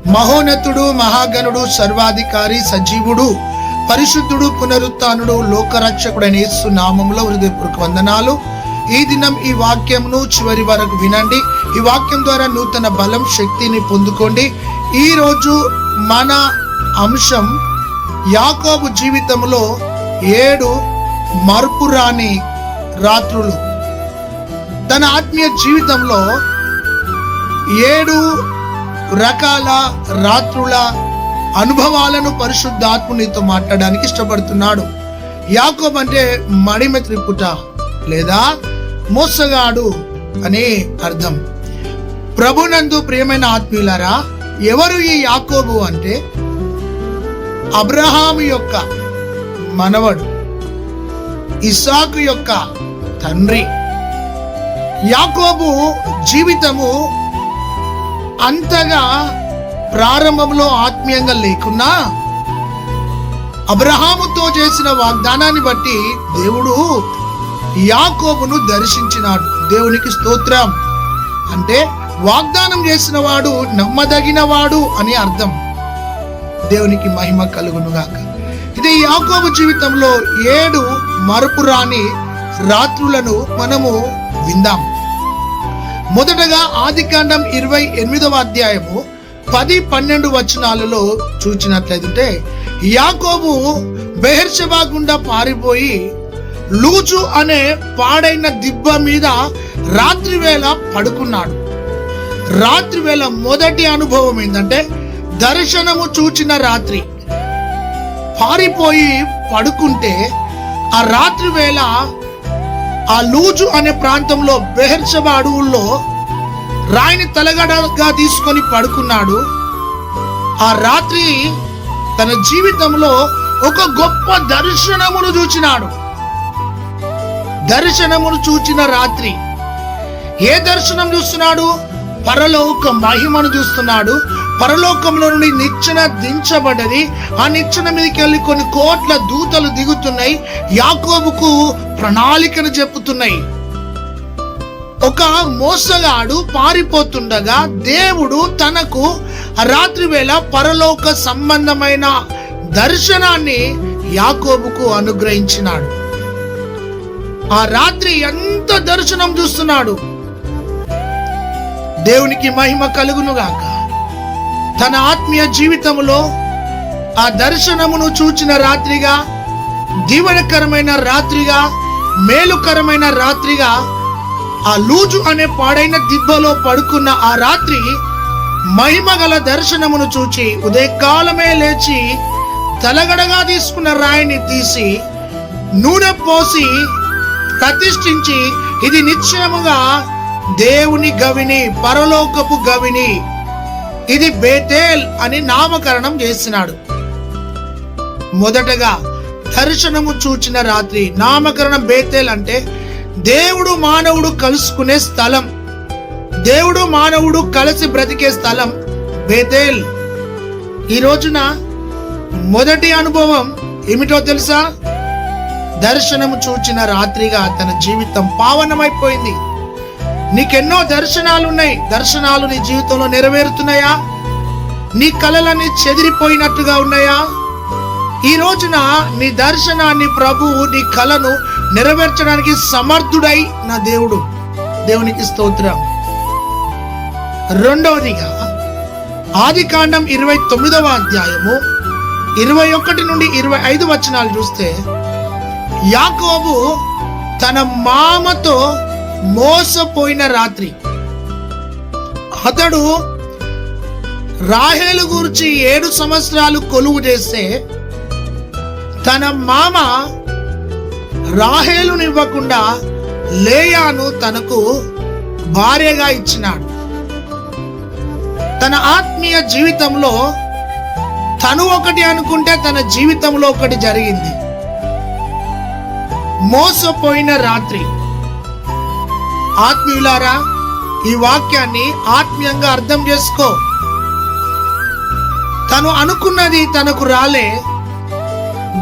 మహోన్నతుడు, మహాగణుడు, సర్వాధికారి, సజీవుడు, పరిశుద్ధుడు, పునరుత్థానుడు, లోకరక్షకుడైన యేసు నామములో హృదయపూర్వక వందనాలు. ఈ దినం ఈ వాక్యమును చివరి వరకు వినండి. ఈ వాక్యం ద్వారా నూతన బలం, శక్తిని పొందుకోండి. ఈరోజు మన అంశం యాకోబు జీవితంలో 7 మరుపురాని రాత్రులు. తన ఆత్మీయ జీవితంలో 7 రకాల రాత్రుల అనుభవాలను పరిశుద్ధాత్మునితో మాట్లాడడానికి ఇష్టపడుతున్నాడు. యాకోబు అంటే మడిమ త్రిపుట లేదా మోసగాడు అనే అర్థం. ప్రభునందు ప్రియమైన ఆత్మీయులారా, ఎవరు ఈ యాకోబు అంటే అబ్రహాము యొక్క మనవడు, ఇస్సాకు యొక్క తండ్రి. యాకోబు జీవితము అంతగా ప్రారంభంలో ఆత్మీయంగా లేకున్నా అబ్రహాముతో చేసిన వాగ్దానాన్ని బట్టి దేవుడు యాకోబును దర్శించినాడు. దేవునికి స్తోత్రం. అంటే వాగ్దానం చేసిన వాడు నమ్మదగిన వాడు అని అర్థం. దేవునికి మహిమ కలుగునుగాక. ఇది యాకోబు జీవితంలో 7 మరపురాని రాత్రులను మనము విందాం. మొదటగా ఆదికాండం 28వ అధ్యాయము 10-12 వచనాలలో చూచినట్లయితే, యాకోబు బెహెర్షెబా గుండా పారిపోయి లూజు అనే పాడైన దిబ్బ మీద రాత్రి వేళ పడుకున్నాడు. రాత్రి వేళ మొదటి అనుభవం ఏంటంటే దర్శనము చూచిన రాత్రి. పారిపోయి పడుకుంటే ఆ రాత్రి వేళ ఆ లూజు అనే ప్రాంతంలో బెహెర్షెబా అడవుల్లో రాయిని తలగడగా తీసుకొని పడుకున్నాడు. ఆ రాత్రి తన జీవితంలో ఒక గొప్ప దర్శనమును చూచినాడు. దర్శనమును చూచిన రాత్రి. ఏ దర్శనం చూస్తున్నాడు? పరలోక మహిమను చూస్తున్నాడు. పరలోకంలో నుండి నిచ్చెన దించబడ్డది. ఆ నిచ్చెన మీదకి వెళ్ళి కొన్ని కోట్ల దూతలు దిగుతున్నాయి. యాకోబుకు ప్రణాళికను చెప్పుతున్నాయి. ఒక మోసగాడు పారిపోతుండగా దేవుడు తనకు రాత్రి వేళ పరలోక సంబంధమైన దర్శనాన్ని యాకోబుకు అనుగ్రహించినాడు. ఆ రాత్రి ఎంత దర్శనం చూస్తున్నాడు. దేవునికి మహిమ కలుగునుగాక. తన ఆత్మీయ జీవితంలో ఆ దర్శనమును చూచిన రాత్రిగా, దీవెనకరమైన రాత్రిగా, మేలుకరమైన రాత్రిగా, ఆ లూజు అనే పాడైన దిబ్బలో పడుకున్న ఆ రాత్రి మహిమ గల దర్శనమును చూచి ఉదయకాలమే లేచి తలగడగా తీసుకున్న రాయిని తీసి నూనె పోసి ప్రతిష్ఠించి, ఇది నిశ్చయముగా దేవుని గవిని, పరలోకపు గవిని, ఇది బేతేల్ అని నామకరణం చేసినాడు. మొదటగా దర్శనము చూచిన రాత్రి. నామకరణం బేతేల్ అంటే దేవుడు మానవుడు కలుసుకునే స్థలం. దేవుడు మానవుడు కలిసి బ్రతికే స్థలం బేతేల్. ఈ రోజున మొదటి అనుభవం ఏమిటో తెలుసా? దర్శనము చూచిన రాత్రిగా తన జీవితం పావనమైపోయింది. నీకెన్నో దర్శనాలు ఉన్నాయి. దర్శనాలు నీ జీవితంలో నెరవేరుతున్నాయా? నీ కలలన్నీ చెదిరిపోయినట్టుగా ఉన్నాయా? ఈ రోజున నీ దర్శనాన్ని ప్రభువు, నీ కలను నెరవేర్చడానికి సమర్థుడై నా దేవుడు. దేవునికి స్తోత్రం. రెండవదిగా ఆదికాండం 29వ అధ్యాయము 21 నుండి 25 వచనాలు చూస్తే, యాకోబు తన మామతో మోసపోయిన రాత్రి. అతడు రాహేలు గురించి 7 సంవత్సరాలు కొలువు చేస్తే తన మామ రాహేలునివ్వకుండా లేయాను తనకు భార్యగా ఇచ్చినాడు. తన ఆత్మీయ జీవితంలో తను ఒకటి అనుకుంటే తన జీవితంలో ఒకటి జరిగింది. మోసపోయిన రాత్రి. ఆత్మీయులారా, ఈ వాక్యాన్ని ఆత్మీయంగా అర్థం చేసుకో. తను అనుకున్నది తనకు రాలే,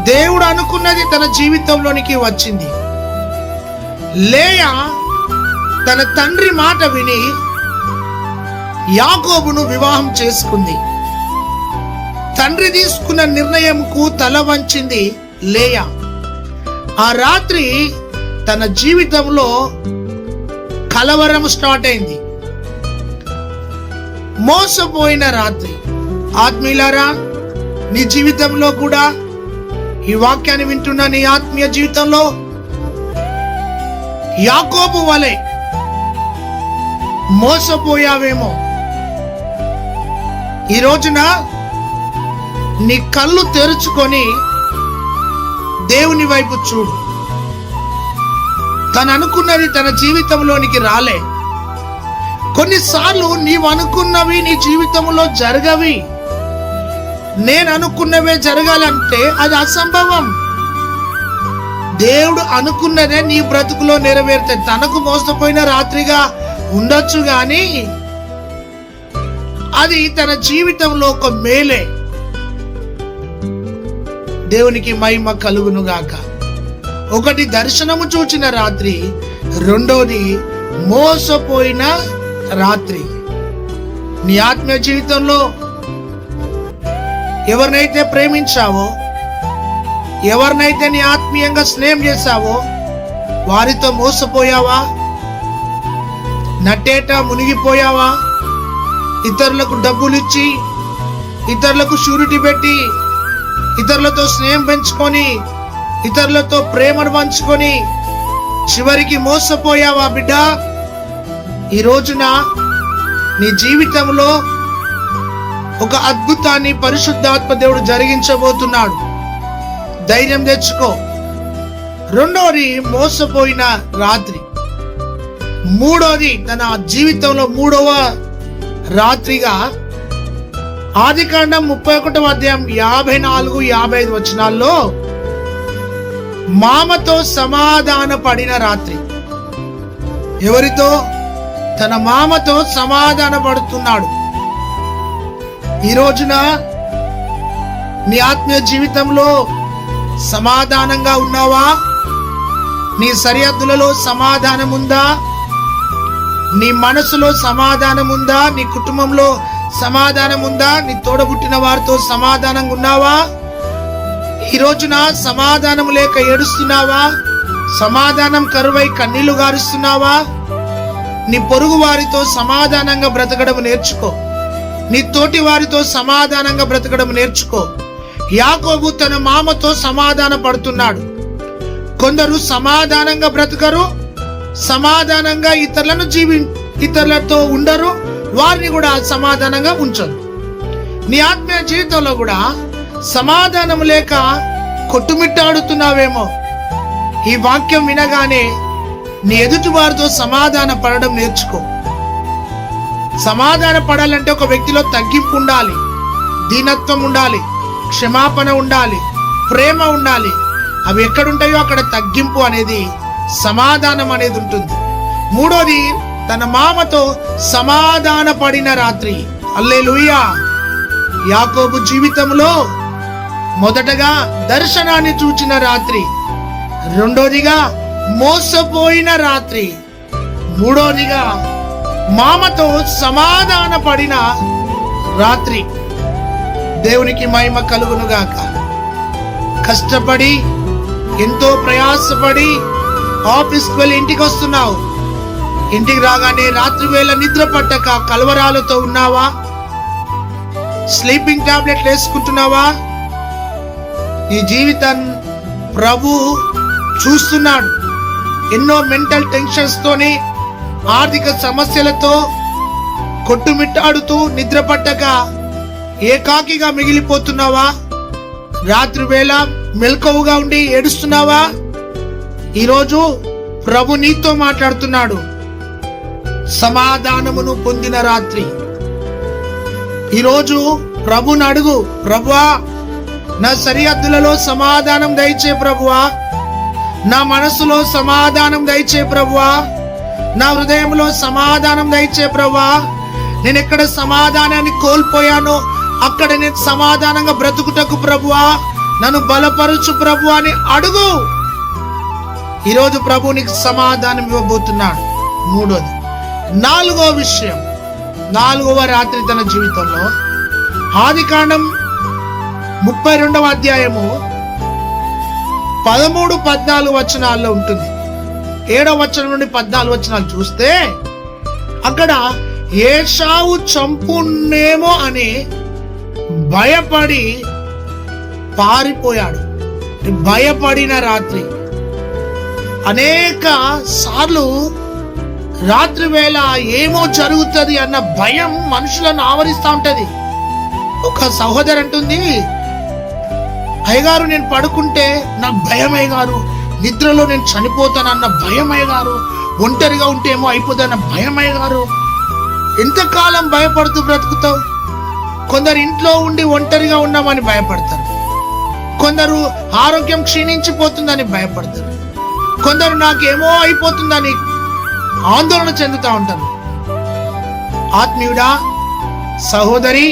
దేవుడు అనుకున్నది తన జీవితంలోనికి వచ్చింది. లేయా తన తండ్రి మాట విని యాకోబును వివాహం చేసుకుంది. తండ్రి తీసుకున్న నిర్ణయంకు తల వంచింది లేయా. ఆ రాత్రి తన జీవితంలో కలవరం స్టార్ట్ అయింది. మోసపోయిన రాత్రి. ఆత్మీయులారా, నీ జీవితంలో కూడా, ఈ వాక్యాన్ని వింటున్న నీ ఆత్మీయ జీవితంలో యాకోబు వలె మోసపోయావేమో. ఈ రోజున నీ కళ్ళు తెరుచుకొని దేవుని వైపు చూడు. తను అనుకున్నది తన జీవితంలోనికి రాలే. కొన్నిసార్లు నీవు అనుకున్నవి నీ జీవితంలో జరగవి. నేను అనుకున్నవే జరగాలంటే అది అసంభవం. దేవుడు అనుకున్నదే నీ బ్రతుకులో నెరవేరుతాయి. తనకు మోసపోయిన రాత్రిగా ఉండొచ్చు గాని అది తన జీవితంలో ఒక మేలే. దేవునికి మహిమ కలుగును గాక. ఒకటి దర్శనము చూచిన రాత్రి, రెండోది మోసపోయిన రాత్రి. నీ ఆత్మీయ జీవితంలో ఎవరినైతే ప్రేమించావో, ఎవరినైతే నీ ఆత్మీయంగా స్నేహం చేశావో వారితో మోసపోయావా? నట్టేట మునిగిపోయావా? ఇతరులకు డబ్బులు ఇచ్చి, ఇతరులకు షూరిటీ పెట్టి, ఇతరులతో స్నేహం పెంచుకొని, ఇతరులతో ప్రేమను పంచుకొని చివరికి మోసపోయావా బిడ్డ? ఈ రోజున నీ జీవితంలో ఒక అద్భుతాన్ని పరిశుద్ధాత్మ దేవుడు జరిగించబోతున్నాడు. ధైర్యం తెచ్చుకో. రెండోది మోసపోయిన రాత్రి. మూడోది తన జీవితంలో మూడవ రాత్రిగా ఆదికాండం 31వ అధ్యాయం 54-55 వచనాల్లో మామతో సమాధాన పడిన రాత్రి. ఎవరితో? తన మామతో సమాధాన పడుతున్నాడు. ఈ రోజున నీ ఆత్మీయ జీవితంలో సమాధానంగా ఉన్నావా? నీ సరిహద్దులలో సమాధానం ఉందా? నీ మనసులో సమాధానం ఉందా? నీ కుటుంబంలో సమాధానం ఉందా? నీ తోడబుట్టిన వారితో సమాధానంగా ఉన్నావా? ఈ రోజున సమాధానం లేక ఏడుస్తున్నావా? సమాధానం కరువై కన్నీళ్లు గారుస్తున్నావా? నీ పొరుగు వారితో సమాధానంగా బ్రతకడం నేర్చుకో. నీ తోటి వారితో సమాధానంగా బ్రతకడం నేర్చుకో. యాకోబు తన మామతో సమాధాన పడుతున్నాడు. కొందరు సమాధానంగా బ్రతకరు, సమాధానంగా ఇతరులతో ఉండరు, వారిని కూడా సమాధానంగా ఉంచరు. నీ ఆత్మీయ జీవితంలో కూడా సమాధానం లేక కొట్టుమిట్టాడుతున్నావేమో. ఈ వాక్యం వినగానే నీ ఎదుటి వారితో సమాధాన పడడం నేర్చుకో. సమాధాన పడాలంటే ఒక వ్యక్తిలో తగ్గింపు ఉండాలి, దీనత్వం ఉండాలి, క్షమాపణ ఉండాలి, ప్రేమ ఉండాలి. అవి ఎక్కడుంటాయో అక్కడ తగ్గింపు అనేది, సమాధానం అనేది ఉంటుంది. మూడోది తన మామతో సమాధాన పడిన రాత్రి. హల్లెలూయా. యాకోబు జీవితంలో మొదటగా దర్శనాన్ని చూచిన రాత్రి, రెండోదిగా మోసపోయిన రాత్రి, మూడోదిగా మామతో సమాధాన పడిన రాత్రి. దేవునికి మహిమ కలుగునుగాక. కష్టపడి ఎంతో ప్రయాసపడి ఆఫీస్కి వెళ్ళి ఇంటికి వస్తున్నావు. ఇంటికి రాగానే రాత్రి వేళ నిద్ర పట్టక కలవరాలతో ఉన్నావా? స్లీపింగ్ టాబ్లెట్లు వేసుకుంటున్నావా? నీ జీవితాన్ని ప్రభు చూస్తున్నాడు. ఎన్నో మెంటల్ టెన్షన్స్ తోని, ఆర్థిక సమస్యలతో కొట్టుమిట్టాడుతూ నిద్ర పట్టక ఏకాకిగా మిగిలిపోతున్నావా? రాత్రి వేళ మెలకువగా ఉండి ఏడుస్తున్నావా? ఈరోజు ప్రభు నీతో మాట్లాడుతున్నాడు. సమాధానమును పొందిన రాత్రి. ఈరోజు ప్రభుని అడుగు, ప్రభువా నా సరిహద్దులలో సమాధానం దయచే ప్రభువా, నా మనసులో సమాధానం దయచే ప్రభువా, నా హృదయంలో సమాధానం దయచే ప్రభువా. నేను ఎక్కడ సమాధానాన్ని కోల్పోయానో అక్కడ నేను సమాధానంగా బ్రతుకుటకు ప్రభువా నన్ను బలపరచు ప్రభువా అని అడుగు. ఈరోజు ప్రభు నీకు సమాధానం ఇవ్వబోతున్నాడు. మూడోది, నాలుగో విషయం, నాలుగవ రాత్రి తన జీవితంలో ఆదికాండం 32వ అధ్యాయము 13-14 వచనాల్లో ఉంటుంది. 7వ వచనం నుండి 14 వచనాలు చూస్తే అక్కడ ఏశావు చంపునేమో అని భయపడి పారిపోయాడు. భయపడిన రాత్రి. అనేక సార్లు రాత్రి వేళ ఏమో జరుగుతుంది అన్న భయం మనుషులను ఆవరిస్తూ ఉంటది. ఒక సహోదరు అంటుంది, అయ్యగారు నేను పడుకుంటే నాకు భయం, అయ్యగారు నిద్రలో నేను చనిపోతానన్న భయం, అయ్యగారు ఒంటరిగా ఉంటే ఏమో అయిపోతానన్న భయం, అయ్యగారు. ఎంతకాలం భయపడుతూ బ్రతుకుతావు? కొందరు ఇంట్లో ఉండి ఒంటరిగా ఉన్నామని భయపడతారు, కొందరు ఆరోగ్యం క్షీణించిపోతుందని భయపడతారు, కొందరు నాకేమో అయిపోతుందని ఆందోళన చెందుతూ ఉంటారు. ఆత్మీయుడా, సహోదరి,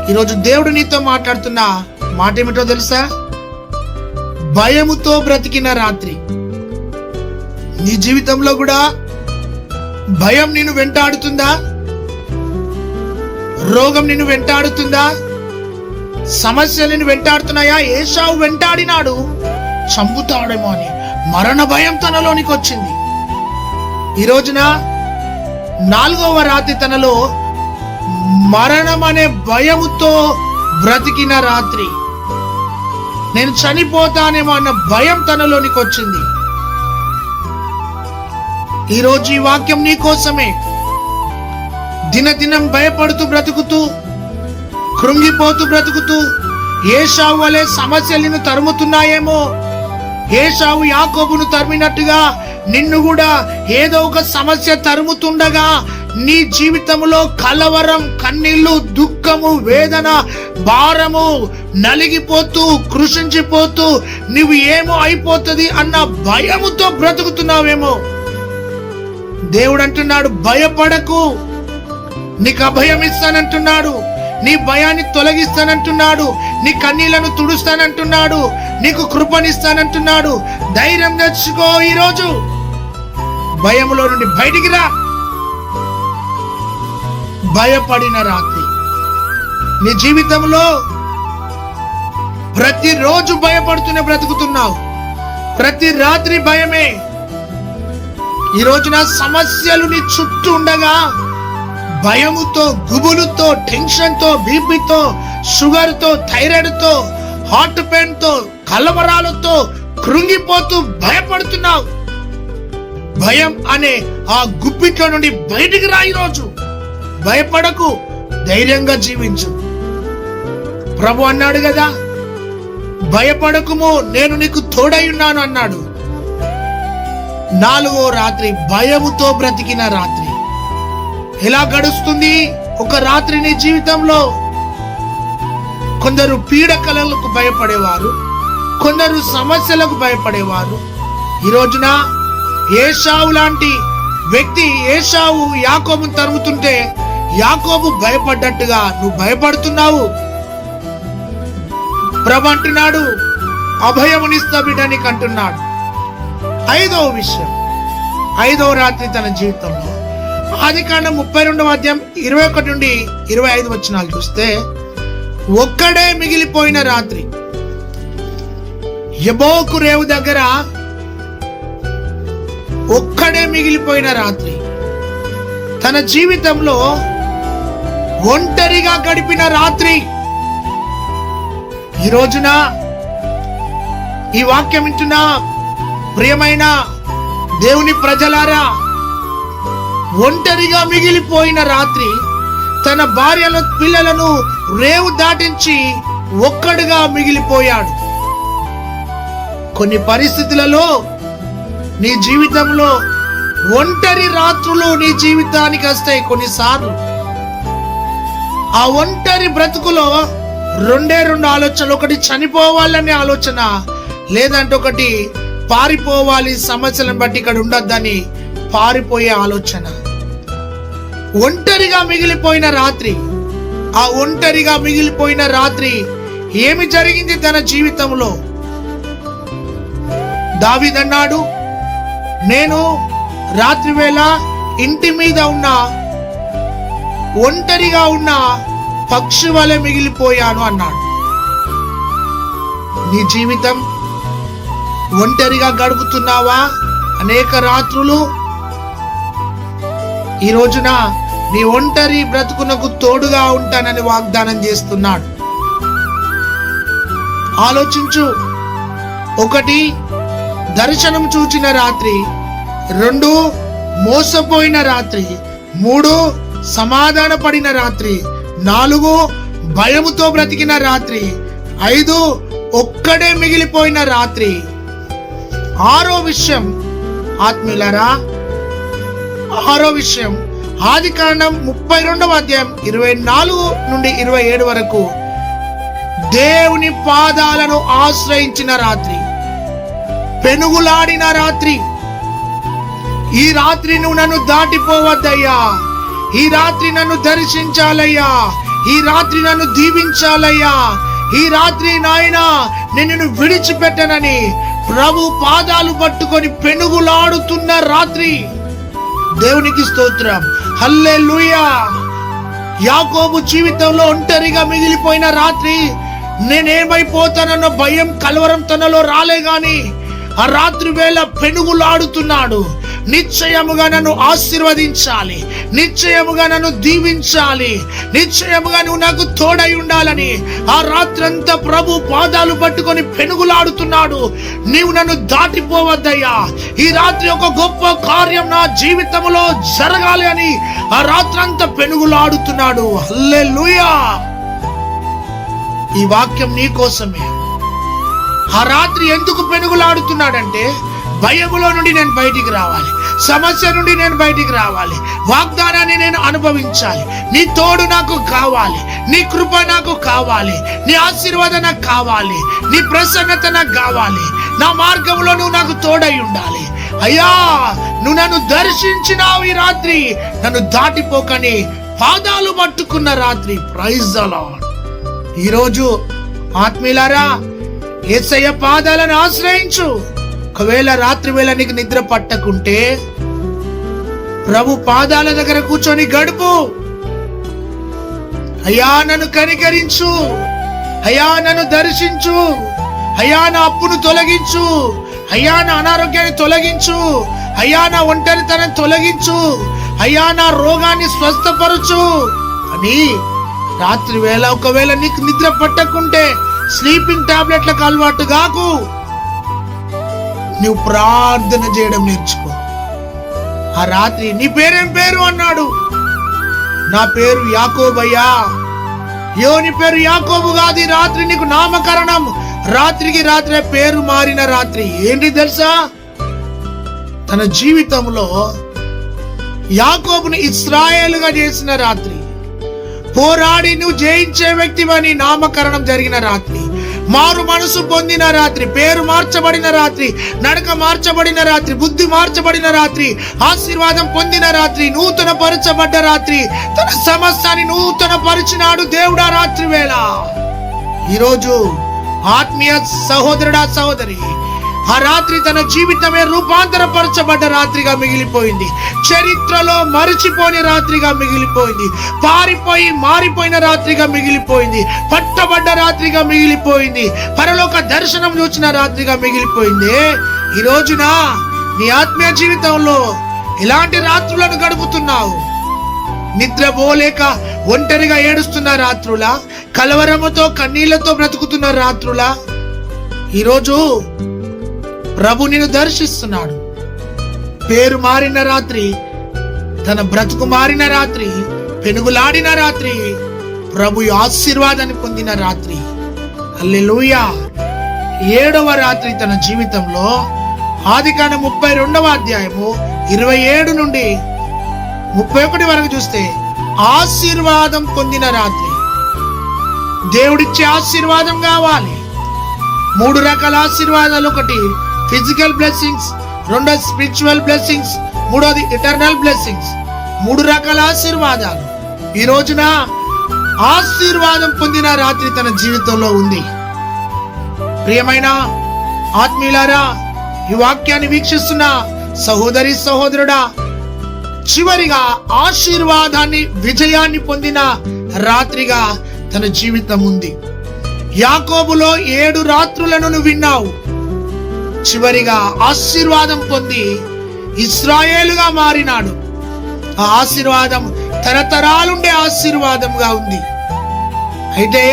ఈరోజు దేవుడు నీతో మాట్లాడుతున్న మాట ఏమిటో తెలుసా? భయముతో బ్రతికిన రాత్రి. నీ జీవితంలో కూడా భయం నిన్ను వెంటాడుతుందా? రోగం నిన్ను వెంటాడుతుందా? సమస్యలు నిన్ను వెంటాడుతున్నాయా? ఏశావు వెంటాడినాడు, చంపుతాడేమో అని మరణ భయం తనలోనికి వచ్చింది. ఈ రోజున 4వ రాత్రి తనలో మరణం అనే భయముతో బ్రతికిన రాత్రి. నేను చనిపోతానేమో అన్న భయం తనలోనికి వచ్చింది. ఈరోజు ఈ వాక్యం నీ కోసమే. దినదినం భయపడుతూ బ్రతుకుతూ, కృంగిపోతూ బ్రతుకుతూ, ఏశావు వలె సమస్యలు నిన్ను తరుముతున్నాయేమో. ఏశావు యాకోబును తరిమినట్టుగా నిన్ను కూడా ఏదో ఒక సమస్య తరుముతుండగా నీ జీవితంలో కలవరం, కన్నీళ్లు, దుఃఖము, వేదన, భారము, నలిగిపోతూ కృషించిపోతూ నువ్వు ఏమో అయిపోతుంది అన్న భయముతో బ్రతుకుతున్నావేమో. దేవుడు అంటున్నాడు, భయపడకు, నీకు అభయం ఇస్తానంటున్నాడు, నీ భయాన్ని తొలగిస్తానంటున్నాడు, నీ కన్నీళ్లను తుడుస్తానంటున్నాడు, నీకు కృపనిస్తానంటున్నాడు. ధైర్యం తెచ్చుకో. ఈరోజు భయములో నుండి బయటికి రా. భయపడిన రాత్రి. నీ జీవితంలో ప్రతిరోజు భయపడుతూనే బ్రతుకుతున్నావు. ప్రతి రాత్రి భయమే. ఈ రోజున సమస్యలు నీ చుట్టూ ఉండగా భయముతో, గుబులుతో, టెన్షన్తో, బీపీతో, షుగర్తో, థైరాయిడ్తో, హార్ట్ పెయిన్తో, కలవరాలతో కృంగిపోతూ భయపడుతున్నావు. భయం అనే ఆ గుప్పిట్లో నుండి బయటికి రా. ఈరోజు భయపడకు, ధైర్యంగా జీవించు. ప్రభు అన్నాడు కదా, భయపడకుము, నేను నీకు తోడై ఉన్నాను అన్నాడు. 4వ రాత్రి భయముతో బ్రతికిన రాత్రి. ఎలా గడుస్తుంది ఒక రాత్రి నీ జీవితంలో? కొందరు పీడకలలకు భయపడేవారు, కొందరు సమస్యలకు భయపడేవారు. ఈ రోజున ఏశావు లాంటి వ్యక్తి, ఏశావు యాకోబును తరుముతుంటే యాకోబు భయపడ్డట్టుగా నువ్వు భయపడుతున్నావు. ప్రభు అంటున్నాడు, అభయమునిస్తా బిడ్డ నీకు అంటున్నాడు. 5వ విషయం, 5వ రాత్రి తన జీవితంలో. ఆదికాండం 32వ అధ్యాయం 21 నుండి 25 వచనాలు చూస్తే, ఒక్కడే మిగిలిపోయిన రాత్రి. యెబోకు రేవు దగ్గర ఒక్కడే మిగిలిపోయిన రాత్రి. తన జీవితంలో ఒంటరిగా గడిపిన రాత్రి. ఈ రోజున ఈ వాక్యం వింటున్నా ప్రియమైన దేవుని ప్రజలారా, ఒంటరిగా మిగిలిపోయిన రాత్రి. తన భార్యను, పిల్లలను రేవు దాటించి ఒక్కడుగా మిగిలిపోయాడు. కొన్ని పరిస్థితులలో నీ జీవితంలో ఒంటరి రాత్రులు నీ జీవితానికి వస్తాయి. కొన్నిసార్లు ఆ ఒంటరి బ్రతుకులో 2 ఆలోచనలు. ఒకటి చనిపోవాలనే ఆలోచన, లేదంటే ఒకటి పారిపోవాలి, సమస్యలను బట్టి ఇక్కడ ఉండొద్దని పారిపోయే ఆలోచన. ఒంటరిగా మిగిలిపోయిన రాత్రి. ఆ ఒంటరిగా మిగిలిపోయిన రాత్రి ఏమి జరిగింది తన జీవితంలో? దావీదన్నాడు, నేను రాత్రి వేళ ఇంటి మీద ఉన్న ఒంటరిగా ఉన్న పక్షి వలె మిగిలిపోయాను అన్నాడు. నీ జీవితం ఒంటరిగా గడుపుతున్నావా? అనేక రాత్రులు ఈ రోజున నీ ఒంటరి బ్రతుకునకు తోడుగా ఉంటానని వాగ్దానం చేస్తున్నాడు. ఆలోచించు. 1 దర్శనం చూచిన రాత్రి, 2 మోసపోయిన రాత్రి, 3 సమాధాన పడిన రాత్రి, 4 భయముతో బ్రతికిన రాత్రి, 5 ఒక్కడే మిగిలిపోయిన రాత్రి. 6వ విషయం ఆత్మీయులారా, 6వ విషయం ఆదికాండం 32వ అధ్యాయం 24 నుండి 27 వరకు దేవుని పాదాలను ఆశ్రయించిన రాత్రి, పెనుగులాడిన రాత్రి. ఈ రాత్రి నువ్వు నన్ను దాటిపోవద్దయ్యా, ఈ రాత్రి నన్ను దర్శించాలయ్యా, ఈ రాత్రి నన్ను దీవించాలయ్యా, ఈ రాత్రి నాయనా నిన్ను విడిచిపెట్టనని ప్రభు పాదాలు పట్టుకొని పెనుగులాడుతున్న రాత్రి. దేవునికి స్తోత్రం, హల్లెలూయా. యాకోబు జీవితంలో ఒంటరిగా మిగిలిపోయిన రాత్రి, నేనేమైపోతానన్న భయం కలవరం తనలో రాలే గాని ఆ రాత్రి వేళ పెనుగులాడుతున్నాడు. నిశ్చయముగా నన్ను ఆశీర్వదించాలి, నిశ్చయముగా నన్ను దీవించాలి, నిశ్చయముగా నువ్వు నాకు తోడై ఉండాలని ఆ రాత్రంతా ప్రభు పాదాలు పట్టుకొని పెనుగులాడుతున్నాడు. నీవు నన్ను దాటిపోవద్దయ్యా, ఈ రాత్రి ఒక గొప్ప కార్యం నా జీవితంలో జరగాలి అని ఆ రాత్రంతా పెనుగులాడుతున్నాడు. హల్లెలూయా. ఈ వాక్యం నీ కోసమే. ఆ రాత్రి ఎందుకు పెనుగులాడుతున్నాడంటే, భయములో నుండి నేను బయటికి రావాలి, సమస్య నుండి నేను బయటికి రావాలి, వాగ్దానాన్ని నేను అనుభవించాలి, నీ తోడు నాకు కావాలి, నీ కృప నాకు కావాలి, నీ ఆశీర్వాదం నాకు కావాలి, నీ ప్రసన్నత నాకు కావాలి, నా మార్గంలో నువ్వు నాకు తోడై ఉండాలి. అయ్యా, నువ్వు నన్ను దర్శించినావు, ఈ రాత్రి నన్ను దాటిపోకని పాదాలు పట్టుకున్న రాత్రి. Praise the Lord. ఈరోజు ఆత్మీయులారా, యేసయ్య పాదాలను ఆశ్రయించు. ఒకవేళ రాత్రి వేళ నీకు నిద్ర పట్టకుంటే ప్రభు పాదాల దగ్గర కూర్చొని గడుపు. అయ్యా నన్ను కనికరించు, అయ్యా నన్ను దర్శించు, అయ్యా నా అప్పును తొలగించు, అయ్యా నా అనారోగ్యాన్ని తొలగించు, అయ్యా నా ఒంటరితనం తొలగించు, అయ్యా నా రోగాన్ని స్వస్థపరచు అని రాత్రి వేళ ఒకవేళ నీకు నిద్ర పట్టకుంటే స్లీపింగ్ టాబ్లెట్లకు అలవాటు కాకు. నువ్వు ప్రార్థన చేయడం నేర్చుకో. ఆ రాత్రి నీ పేరేం పేరు అన్నాడు. నా పేరు యాకోబయ్యా. నీ పేరు యాకోబు కాదు, ఈ రాత్రి నీకు నామకరణం. రాత్రికి రాత్రి పేరు మారిన రాత్రి. ఏంటి తెలుసా? తన జీవితంలో యాకోబుని ఇశ్రాయేలుగా చేసిన రాత్రి, పోరాడి నువ్వు జయించే వ్యక్తివని నామకరణం జరిగిన రాత్రి, మారు మనసు పొందిన రాత్రి, పేరు మార్చబడిన రాత్రి, నడక మార్చబడిన రాత్రి, బుద్ధి మార్చబడిన రాత్రి, ఆశీర్వాదం పొందిన రాత్రి, నూతన పరచబడ్డ రాత్రి, తన సమస్తాన్ని నూతన పరిచినాడు దేవుడా రాత్రి వేళ. ఈరోజు ఆత్మీయ సహోదరుడా సహోదరి, ఆ రాత్రి తన జీవితమే రూపాంతరపరచబడ్డ రాత్రిగా మిగిలిపోయింది. చరిత్రలో మరిచిపోయిన రాత్రిగా మిగిలిపోయింది. పారిపోయి మారిపోయిన రాత్రిగా మిగిలిపోయింది. పట్టబడ్డ రాత్రిగా మిగిలిపోయింది. పరలోక దర్శనం చూచిన రాత్రిగా మిగిలిపోయింది. ఈ రోజున నీ ఆత్మీయ జీవితంలో ఎలాంటి రాత్రులను గడుపుతున్నావు? నిద్రపోలేక ఒంటరిగా ఏడుస్తున్న రాత్రులా? కలవరముతో కన్నీళ్లతో బ్రతుకుతున్న రాత్రులా? ఈరోజు ప్రభు నిన్ను దర్శిస్తున్నాడు. పేరు మారిన రాత్రి, తన బ్రతుకు మారిన రాత్రి, పెనుగులాడిన రాత్రి, ప్రభు ఆశీర్వాదాన్ని పొందిన రాత్రి. హల్లెలూయా. 7వ రాత్రి తన జీవితంలో ఆదికాండం 32వ అధ్యాయము 27 నుండి 31 వరకు చూస్తే ఆశీర్వాదం పొందిన రాత్రి. దేవుడిచ్చే ఆశీర్వాదం కావాలి. 3 రకాల ఆశీర్వాదాలు. ఒకటి physical blessings, 2 spiritual blessings, 3 eternal blessings. 3 రకాల ఆశీర్వాదాలు. ఈ రోజున ఆశీర్వాదం పొందిన రాత్రి తన జీవితంలో ఉంది. ప్రియమైన ఆత్మీయులారా, ఈ వాక్యాన్ని వీక్షిస్తున్న సహోదరి సహోదరుడా, చివరిగా ఆశీర్వాదాన్ని, విజయాన్ని పొందిన రాత్రిగా తన జీవితం ఉంది. యాకోబులో 7 రాత్రులను నువ్వు విన్నావు. చివరిగా ఆశీర్వాదం పొంది ఇశ్రాయేలుగా మారినాడు. ఆ ఆశీర్వాదం తరతరాలుండే ఆశీర్వాదంగా ఉంది. అయితే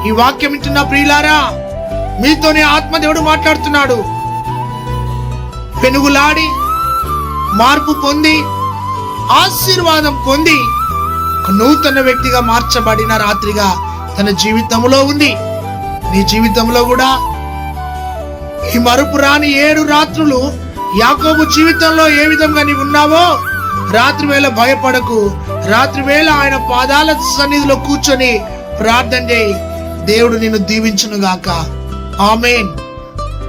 ఈ వాక్యం వింటున్న ప్రియులారా, మీతోనే ఆత్మదేవుడు మాట్లాడుతున్నాడు. పెనుగులాడి మార్పు పొంది ఆశీర్వాదం పొంది నూతన వ్యక్తిగా మార్చబడిన రాత్రిగా తన జీవితంలో ఉంది. నీ జీవితంలో కూడా ఈ మరుపు రాని 7 రాత్రులు యాకోబు జీవితంలో ఏ విధంగా నీవు ఉన్నావో, రాత్రి వేళ భయపడకు. రాత్రి వేళ ఆయన పాదాల సన్నిధిలో కూర్చొని ప్రార్థన చేయి. దేవుడు నిన్ను దీవించును గాక. ఆమేన్.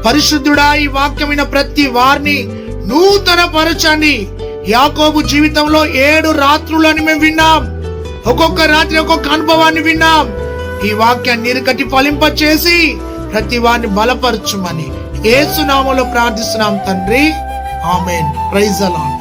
పరిశుద్ధుడా, ఈ వాక్యమైన ప్రతి వారిని నూతన పరచండి. యాకోబు జీవితంలో 7 రాత్రులని మేము విన్నాం. ఒక్కొక్క రాత్రి ఒక్కొక్క అనుభవాన్ని విన్నాం. ఈ వాక్యాన్ని నీరుకట్టి ఫలింప చేసి ప్రతి వారిని బలపరచుమని యేసు నామములో ప్రార్థిస్తున్నాం తండ్రి. ఆమేన్. Praise the lord.